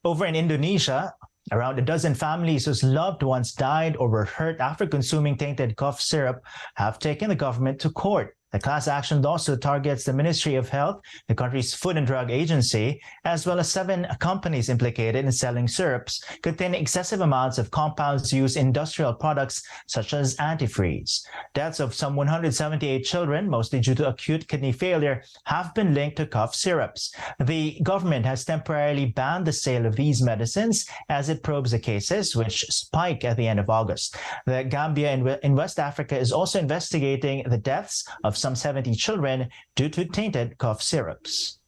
Over in Indonesia, around a dozen families whose loved ones died or were hurt after consuming tainted cough syrup have taken the government to court. The class action lawsuit targets the Ministry of Health, the country's Food and Drug Agency, as well as 7 companies implicated in selling syrups containing excessive amounts of compounds used in industrial products such as antifreeze. Deaths of some 178 children, mostly due to acute kidney failure, have been linked to cough syrups. The government has temporarily banned the sale of these medicines as it probes the cases, which spike at the end of August. The Gambia in West Africa is also investigating the deaths of some 70 children due to tainted cough syrups.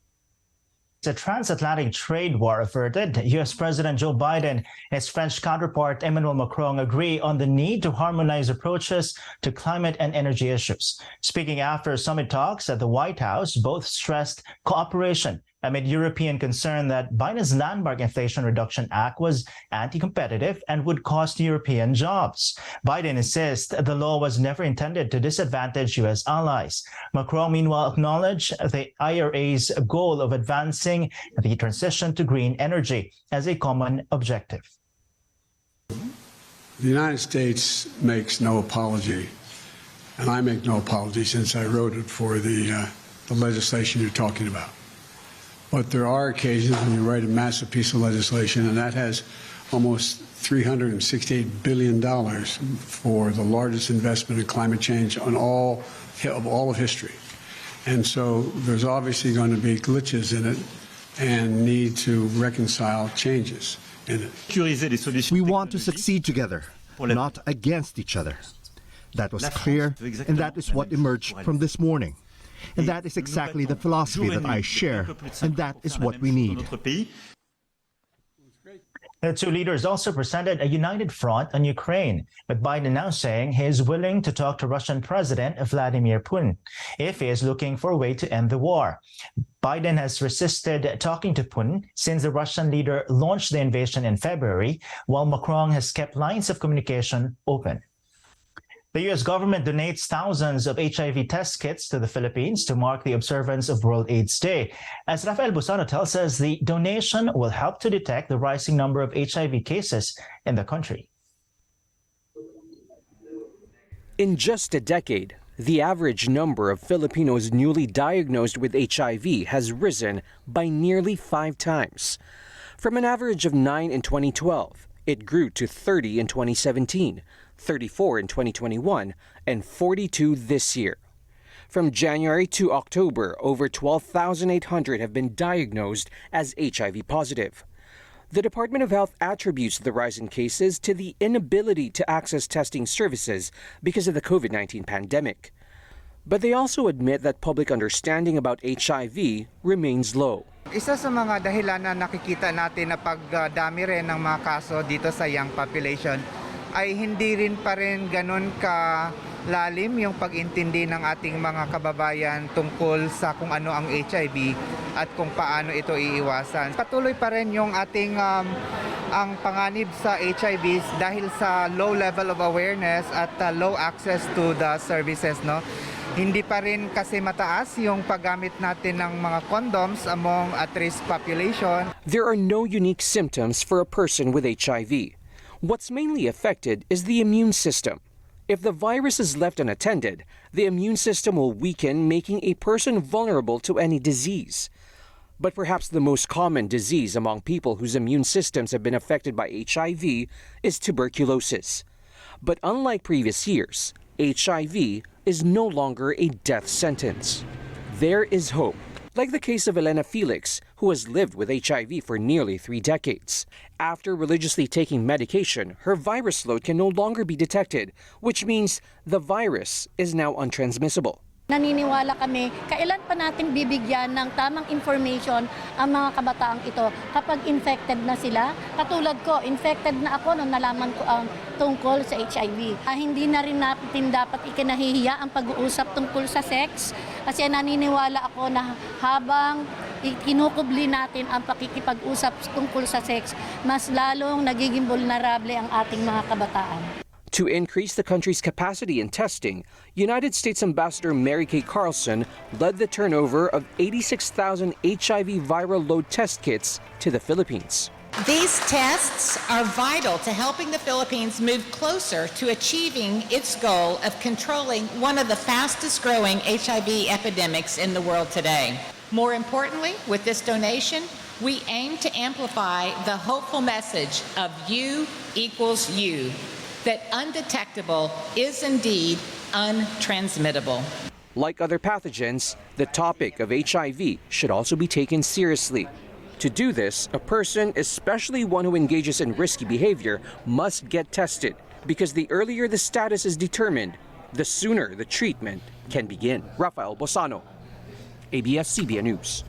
The transatlantic trade war averted, U.S. President Joe Biden and his French counterpart Emmanuel Macron agree on the need to harmonize approaches to climate and energy issues. Speaking after summit talks at the White House, both stressed cooperation amid European concern that Biden's landmark Inflation Reduction Act was anti-competitive and would cost European jobs. Biden insists the law was never intended to disadvantage U.S. allies. Macron, meanwhile, acknowledged the IRA's goal of advancing the transition to green energy as a common objective. The United States makes no apology, and I make no apology since I wrote it for the legislation you're talking about. But there are occasions when you write a massive piece of legislation, and that has almost $368 billion for the largest investment in climate change on all of history. And so there's obviously going to be glitches in it and need to reconcile changes in it. We want to succeed together, not against each other. That was clear, and that is what emerged from this morning. And that is exactly the philosophy that I share, and that is what we need. The two leaders also presented a united front on Ukraine, with Biden now saying he is willing to talk to Russian President Vladimir Putin if he is looking for a way to end the war. Biden has resisted talking to Putin since the Russian leader launched the invasion in February, while Macron has kept lines of communication open. The U.S. government donates thousands of HIV test kits to the Philippines to mark the observance of World AIDS Day. As Rafael Busano tells us, the donation will help to detect the rising number of HIV cases in the country. In just a decade, the average number of Filipinos newly diagnosed with HIV has risen by nearly 5 times. From an average of 9 in 2012, it grew to 30 in 2017. 34 in 2021, and 42 this year. From January to October, over 12,800 have been diagnosed as HIV positive. The Department of Health attributes the rise in cases to the inability to access testing services because of the COVID-19 pandemic. But they also admit that public understanding about HIV remains low. Isa sa mga dahilan na nakikita natin na pagdami rin ng mga kaso dito sa young population ay hindi rin pa rin ganun kalalim yung pag-intindi ng ating mga kababayan tungkol sa kung ano ang HIV at kung paano ito iiwasan. Patuloy pa rin yung ating ang panganib sa HIV dahil sa low level of awareness at low access to the services, no? Hindi pa rin kasi mataas yung paggamit natin ng mga condoms among at-risk population. There are no unique symptoms for a person with HIV. What's mainly affected is the immune system. If the virus is left unattended, the immune system will weaken, making a person vulnerable to any disease. But perhaps the most common disease among people whose immune systems have been affected by HIV is tuberculosis. But unlike previous years, HIV is no longer a death sentence. There is hope, like the case of Elena Felix, who has lived with HIV for nearly 3 decades. After religiously taking medication, her virus load can no longer be detected, which means the virus is now untransmissible. Naniniwala kami, kailan pa natin bibigyan ng tamang information ang mga kabataang ito kapag infected na sila? Katulad ko, infected na ako nung nalaman ko ang tungkol sa HIV. Hindi na rin natin dapat ikinahihiya ang pag-uusap tungkol sa sex kasi naniniwala ako na habang kinukubli natin ang pakikipag-usap tungkol sa sex, mas lalong nagiging vulnerable ang ating mga kabataan. To increase the country's capacity in testing, United States Ambassador Mary Kay Carlson led the turnover of 86,000 HIV viral load test kits to the Philippines. These tests are vital to helping the Philippines move closer to achieving its goal of controlling one of the fastest growing HIV epidemics in the world today. More importantly, with this donation, we aim to amplify the hopeful message of U equals U, that undetectable is indeed untransmittable. Like other pathogens, the topic of HIV should also be taken seriously. To do this, a person, especially one who engages in risky behavior, must get tested, because the earlier the status is determined, the sooner the treatment can begin. Rafael Bosano, ABS-CBN News.